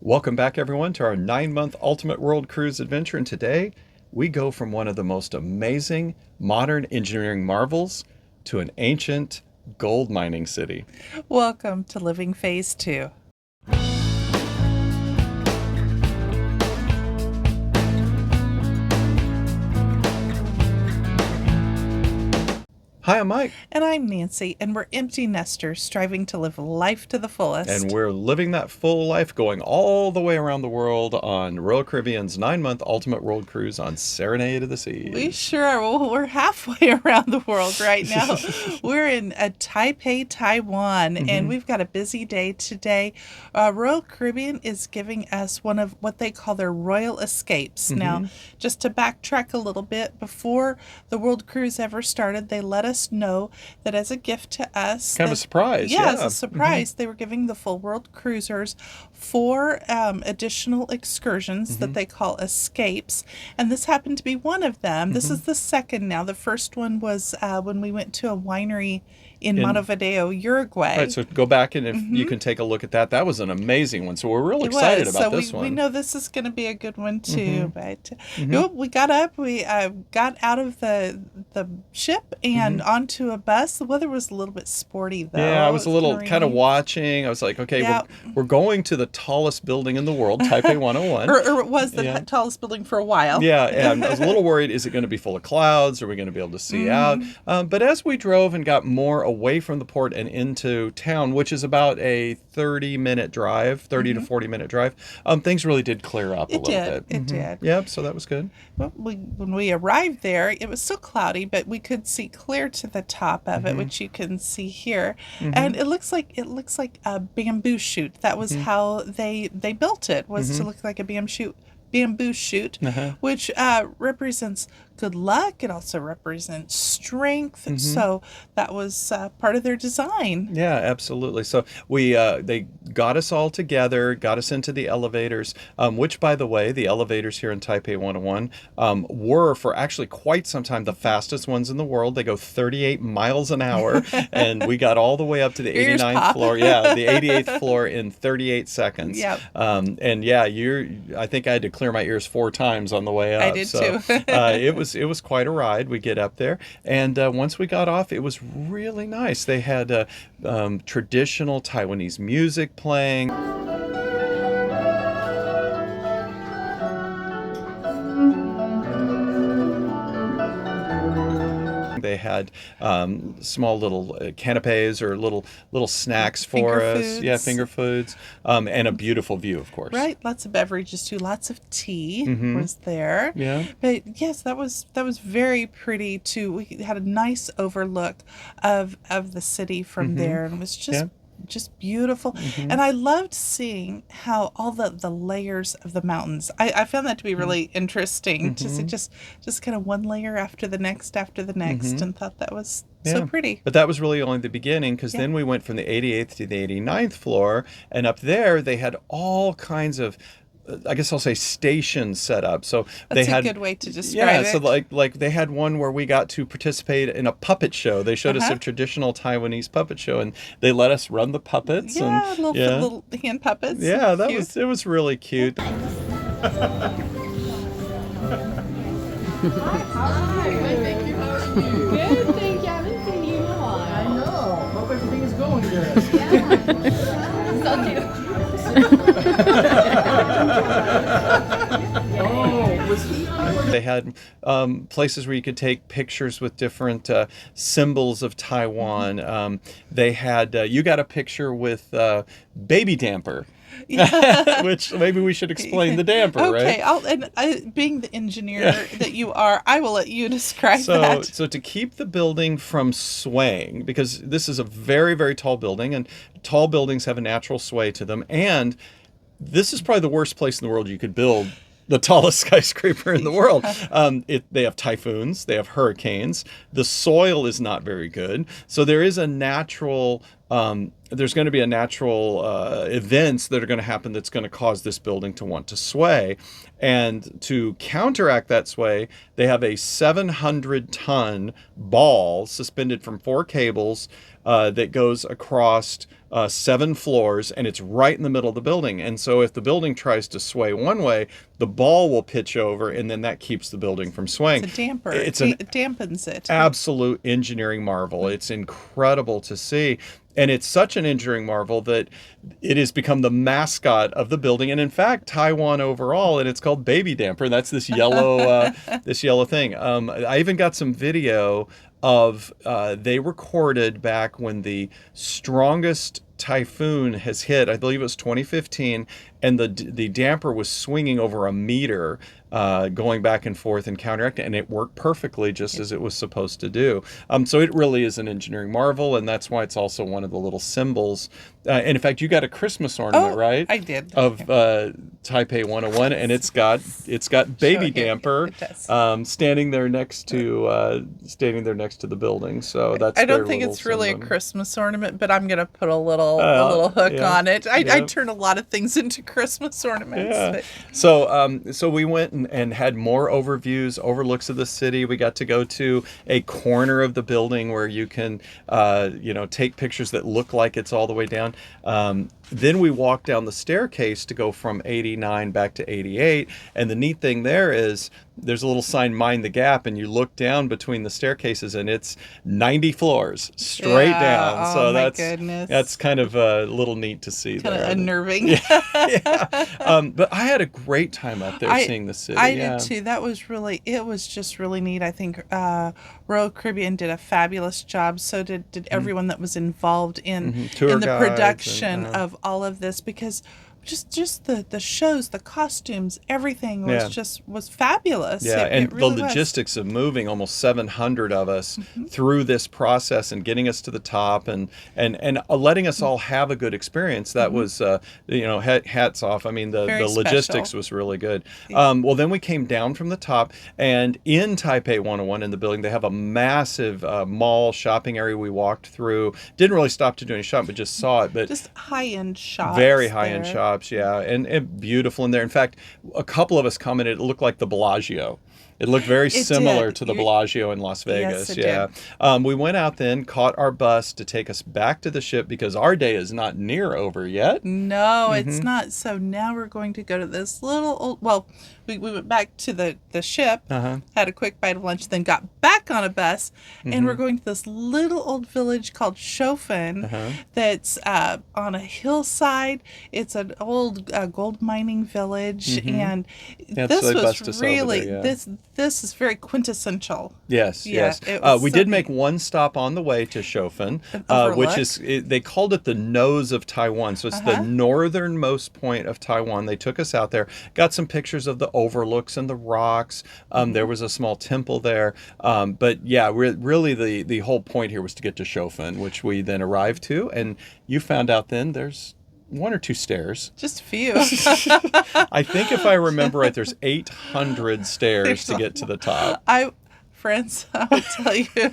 Welcome back, everyone, to our 9-month Ultimate World Cruise adventure. And today we go from one of the most amazing modern engineering marvels to an ancient gold mining city. Welcome to Living Phase 2. Hi, I'm Mike. And I'm Nancy, and we're empty nesters striving to live life to the fullest. And we're living that full life, going all the way around the world on Royal Caribbean's 9-month Ultimate World Cruise on Serenade of the Seas. We sure are. Well, we're halfway around the world right now. We're in Taipei, Taiwan, and we've got a busy day today. Royal Caribbean is giving us one of what they call their Royal Escapes. Now, just to backtrack a little bit, before the World Cruise ever started, they let us know that as a gift to us, kind of a surprise. Yeah, as a surprise, they were giving the full world cruisers 4 additional excursions that they call escapes, and this happened to be one of them. This is the second now. The first one was when we went to a winery in Montevideo, Uruguay. Right, so go back and if you can take a look at that. That was an amazing one. So we're real excited about this one. We know this is going to be a good one too. But we got up, we got out of the ship and onto a bus. The weather was a little bit sporty though. Yeah, I was a little kind of watching. I was like, okay, we're going to the tallest building in the world, Taipei 101. or it was the tallest building for a while. Yeah, and I was a little worried, is it going to be full of clouds? Are we going to be able to see out? But as we drove and got more away from the port and into town, which is about a 30-minute drive, 30 to 40-minute drive, things really did clear up a little bit. It did. Yep, so that was good. Well, when we arrived there, it was still cloudy, but we could see clear to the top of it, which you can see here. And it looks like a bamboo shoot. That was how they built it, was to look like a bamboo shoot, which represents good luck. It also represents strength. So that was part of their design. Yeah, absolutely. So they got us all together, got us into the elevators, which, by the way, the elevators here in Taipei 101 were for actually quite some time the fastest ones in the world. They go 38 miles an hour, and we got all the way up to the 89th floor. Yeah, the 88th floor in 38 seconds. Yep. And yeah, I think I had to clear my ears 4 times on the way up. I did too. It was quite a ride. We get up there, and once we got off, it was really nice. They had traditional Taiwanese music playing. They had small little canapes or little snacks for us. Foods. Yeah, finger foods, and a beautiful view, of course. Right, lots of beverages too. Lots of tea was there. Yeah. But yes, that was very pretty too. We had a nice overlook of the city from there, and it was just beautiful. And I loved seeing how all the layers of the mountains. I found that to be really interesting to see just kind of one layer after the next and thought that was so pretty. But that was really only the beginning, because then we went from the 88th to the 89th floor, and up there they had all kinds of, I guess I'll say, stations set up. So That's they had a good way to describe it. So like they had one where we got to participate in a puppet show. They showed us a traditional Taiwanese puppet show, and they let us run the puppets. Yeah, and, little hand puppets. Yeah, Cute. it was really cute. Hi, thank you. How are you? Good, thank you. I haven't seen you in a while. I know. Hope everything is going good. Yeah. So They had places where you could take pictures with different symbols of Taiwan. They had you got a picture with Baby Damper. Which maybe we should explain the damper, right? Okay, being the engineer that you are, I will let you describe that. So to keep the building from swaying, because this is a very, very tall building, and tall buildings have a natural sway to them, and this is probably the worst place in the world you could build the tallest skyscraper in the world. They have typhoons, they have hurricanes, the soil is not very good. So there is a natural, there's going to be a natural events that are going to happen that's going to cause this building to want to sway. And to counteract that sway, they have a 700-ton ball suspended from 4 cables that goes across 7 floors, and it's right in the middle of the building. And so if the building tries to sway one way, the ball will pitch over, and then that keeps the building from swaying. It's a damper. It's It dampens it. absolute engineering marvel. It's incredible to see. And it's such an engineering marvel that it has become the mascot of the building, and in fact, Taiwan overall. And it's called Baby Damper. That's this yellow, this yellow thing. I even got some video of they recorded back when the strongest typhoon has hit. I believe it was 2015, and the damper was swinging over a meter, going back and forth and counteracting, and it worked perfectly just as it was supposed to do. So it really is an engineering marvel, and that's why it's also one of the little symbols. And in fact, you got a Christmas ornament, right? I did. Of Taipei 101, and it's got Baby Damper It does. standing there next to the building. So that's. I don't their think little it's really a symbol. Christmas ornament, but I'm gonna put a little hook yeah, on it. I yeah. turn a lot of things into Christmas ornaments. Yeah. But So we went and had more overviews, overlooks of the city. We got to go to a corner of the building where you can, take pictures that look like it's all the way down. Then we walked down the staircase to go from 89 back to 88. And the neat thing there is there's a little sign, Mind the Gap, and you look down between the staircases, and it's 90 floors straight Yeah. down. Oh, So my goodness. that's kind of a little neat to see kind of there. unnerving. Yeah. But I had a great time out there seeing the city. I yeah. did too. It was just really neat. I think Royal Caribbean did a fabulous job. So did everyone that was involved in Tour in the guides production and, of all of this, because just the shows, the costumes, everything was fabulous. Yeah, It and really the was. logistics of moving almost 700 of us through this process and getting us to the top and letting us all have a good experience. That was, hats off. I mean, the Very logistics special. was really good. Well, then we came down from the top, and in Taipei 101 in the building, they have a massive mall shopping area we walked through. Didn't really stop to do any shopping, but just saw it. But Just high-end shops. very high-end there. shops, yeah, and beautiful in there. In fact, a couple of us commented it looked like the Bellagio. It looked very similar did. to the Bellagio in Las Vegas. it yeah. We went out then, caught our bus to take us back to the ship because our day is not near over yet. No, it's not. So now we're going to go to this little old. Well, we went back to the ship, had a quick bite of lunch, then got back on a bus, and we're going to this little old village called Chiufen that's on a hillside. It's an old gold mining village, and Yeah, this so they was bussed us over really there, yeah. this is very quintessential. Yes, Yeah, yes. it was We so did make neat. one stop on the way to Chiufen, overlook. which is, they called it the nose of Taiwan. So it's the northernmost point of Taiwan. They took us out there, got some pictures of the overlooks and the rocks. There was a small temple there. But yeah, really the whole point here was to get to Chiufen, which we then arrived to. And you found out then there's 1 or 2 stairs. Just a few. I think if I remember right, there's 800 stairs to get to the top. Friends, I will tell you,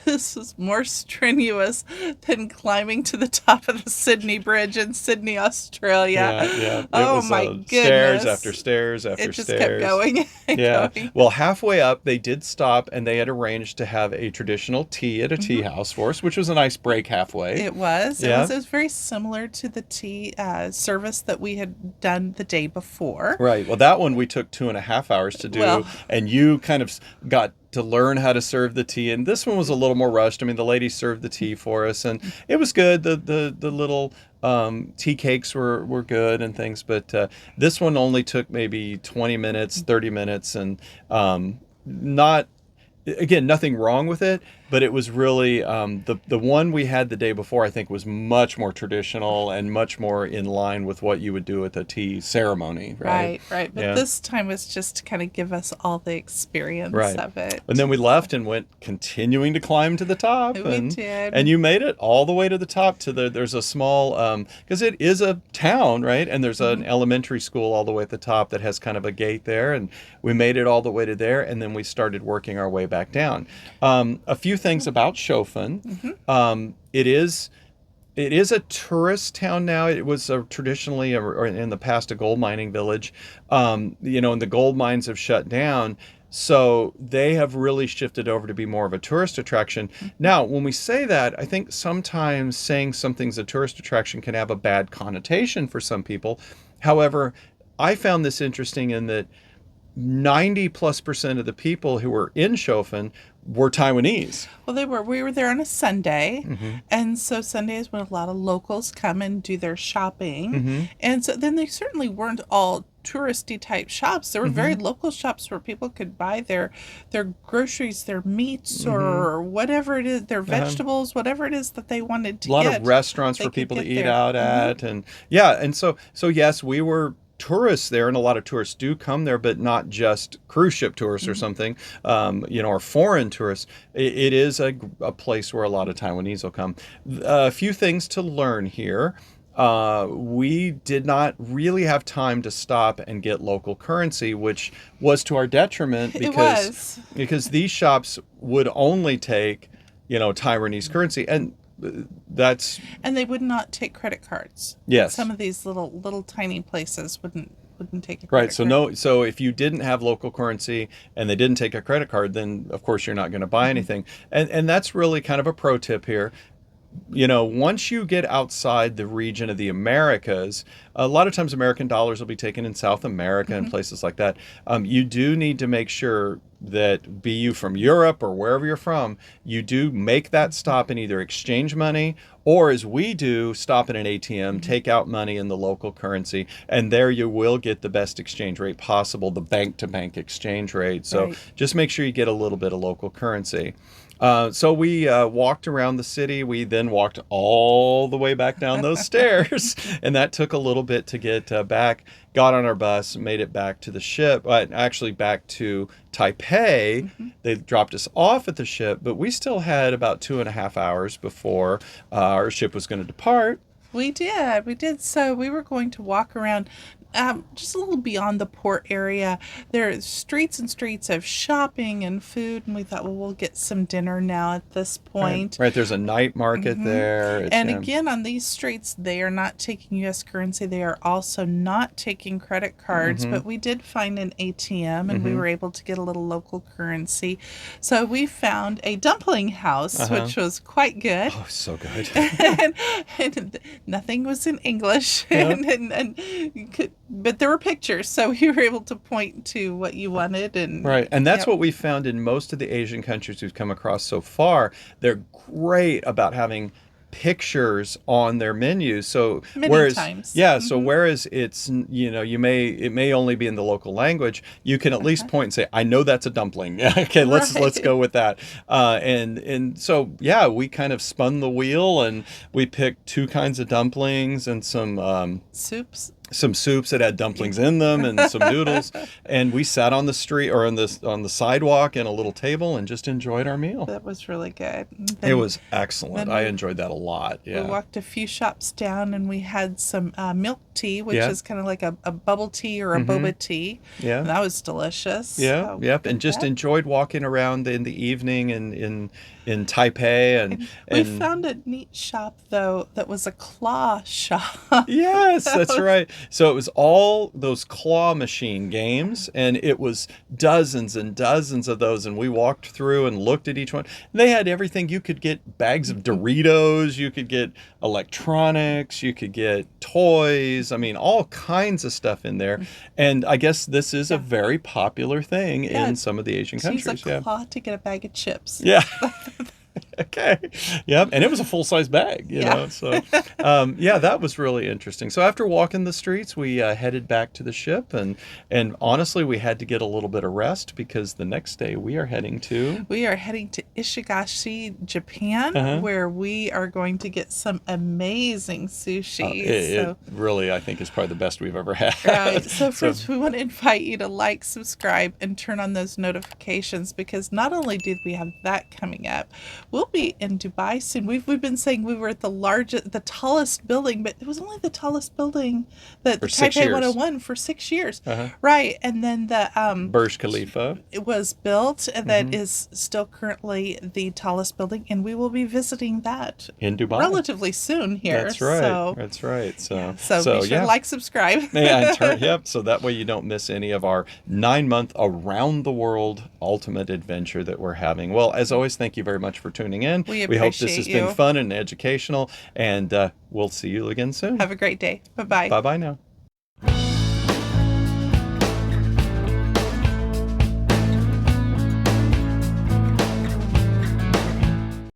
this was more strenuous than climbing to the top of the Sydney Bridge in Sydney, Australia. Yeah. It Oh was, my stairs goodness. after stairs after It just stairs. kept going and Yeah. going. Well, halfway up, they did stop, and they had arranged to have a traditional tea at a tea house for us, which was a nice break halfway. It was. Yeah. It was very similar to the tea service that we had done the day before. Right. Well, that one we took 2.5 hours to do, Well- and you kind of got to learn how to serve the tea. And this one was a little more rushed. I mean, the lady served the tea for us, and it was good. The little tea cakes were good and things, but this one only took maybe 20 minutes, 30 minutes, and not. Again, nothing wrong with it, but it was really the one we had the day before, I think, was much more traditional and much more in line with what you would do at a tea ceremony, right? Right. But Yeah. this time was just to kind of give us all the experience Right. of it. And then we left and went continuing to climb to the top. We and, did. And you made it all the way to the top there's a small, because it is a town, right? And there's an elementary school all the way at the top that has kind of a gate there. And we made it all the way to there. And then we started working our way back down. A few things about Chiufen. It is It is a tourist town now. It was traditionally, or in the past, a gold mining village. And the gold mines have shut down. So they have really shifted over to be more of a tourist attraction. Now, when we say that, I think sometimes saying something's a tourist attraction can have a bad connotation for some people. However, I found this interesting in that 90+% of the people who were in Chiufen were Taiwanese. Well, we were there on a Sunday, and so Sunday is when a lot of locals come and do their shopping. And so then they certainly weren't all touristy type shops. There were very local shops where people could buy their groceries, their meats, or whatever it is, their vegetables, whatever it is that they wanted to get. A lot of restaurants for people to eat out at, and so yes, we were tourists there, and a lot of tourists do come there, but not just cruise ship tourists or something, or foreign tourists. It is a place where a lot of Taiwanese will come. A few things to learn here. We did not really have time to stop and get local currency, which was to our detriment because these shops would only take, Taiwanese currency, and they would not take credit cards. Yes. Some of these little tiny places wouldn't take a credit card. Right. So if you didn't have local currency and they didn't take a credit card, then of course you're not going to buy anything. And that's really kind of a pro tip here. Once you get outside the region of the Americas, a lot of times American dollars will be taken in South America and places like that. You do need to make sure that, be you from Europe or wherever you're from, you do make that stop and either exchange money or, as we do, stop at an ATM, take out money in the local currency, and there you will get the best exchange rate possible, the bank-to-bank exchange rate. So just make sure you get a little bit of local currency. So we walked around the city. We then walked all the way back down those stairs, and that took a little bit to get back. Got on our bus, made it back to the ship, actually back to Taipei. They dropped us off at the ship, but we still had about 2.5 hours before our ship was going to depart. We did. So we were going to walk around just a little beyond the port area. There are streets and streets of shopping and food, and we thought, well, we'll get some dinner now at this point. Right. There's a night market there. Again, on these streets, they are not taking U.S. currency. They are also not taking credit cards, but we did find an ATM, and we were able to get a little local currency. So we found a dumpling house, which was quite good. Oh, so good. and nothing was in English, but there were pictures, so we were able to point to what you wanted. And that's what we found in most of the Asian countries we've come across so far. They're great about having pictures on their menus. So Many times. So whereas it's it may only be in the local language, you can at least point and say, I know that's a dumpling. Okay, let's go with that. And so we kind of spun the wheel, and we picked 2 kinds of dumplings and some soups that had dumplings in them and some noodles, and we sat on the street or on the sidewalk in a little table and just enjoyed our meal. That was really good. It was excellent. I enjoyed that a lot. Yeah. We walked a few shops down, and we had some milk tea, which is kind of like a bubble tea or a boba tea. Yeah, and that was delicious. Yeah, and just enjoyed walking around in the evening in Taipei, and we found a neat shop though that was a claw shop. Yes, that's right. So it was all those claw machine games, and it was dozens and dozens of those, and we walked through and looked at each one. They had everything. You could get bags of Doritos, you could get electronics, you could get toys. I mean, all kinds of stuff in there. And I guess this is a very popular thing in some of the Asian countries. Use a claw to get a bag of chips. Yeah. Okay. Yep. And it was a full-size bag, you know. So, that was really interesting. So after walking the streets, we headed back to the ship, and honestly, we had to get a little bit of rest because the next day we are heading to Ishigashii, Japan, where we are going to get some amazing sushi. It really, I think, is probably the best we've ever had. Right. So first, we want to invite you to like, subscribe, and turn on those notifications, because not only do we have that coming up, we'll be in Dubai soon. We've been saying we were at the tallest building, but it was only the tallest building, the For 6 Taipei years. 101 for 6 years. Uh-huh. Right. And then the Burj Khalifa. it was built, and that is still currently the tallest building, and we will be visiting that In Dubai. relatively soon here. That's right. So, That's right. So, be sure to like, subscribe. Yep. So that way you don't miss any of our 9-month around the world ultimate adventure that we're having. Well, as always, thank you very much for tuning in. We hope this appreciate has you. been fun and educational, and we'll see you again soon. Have a great day. Bye-bye. Bye-bye now.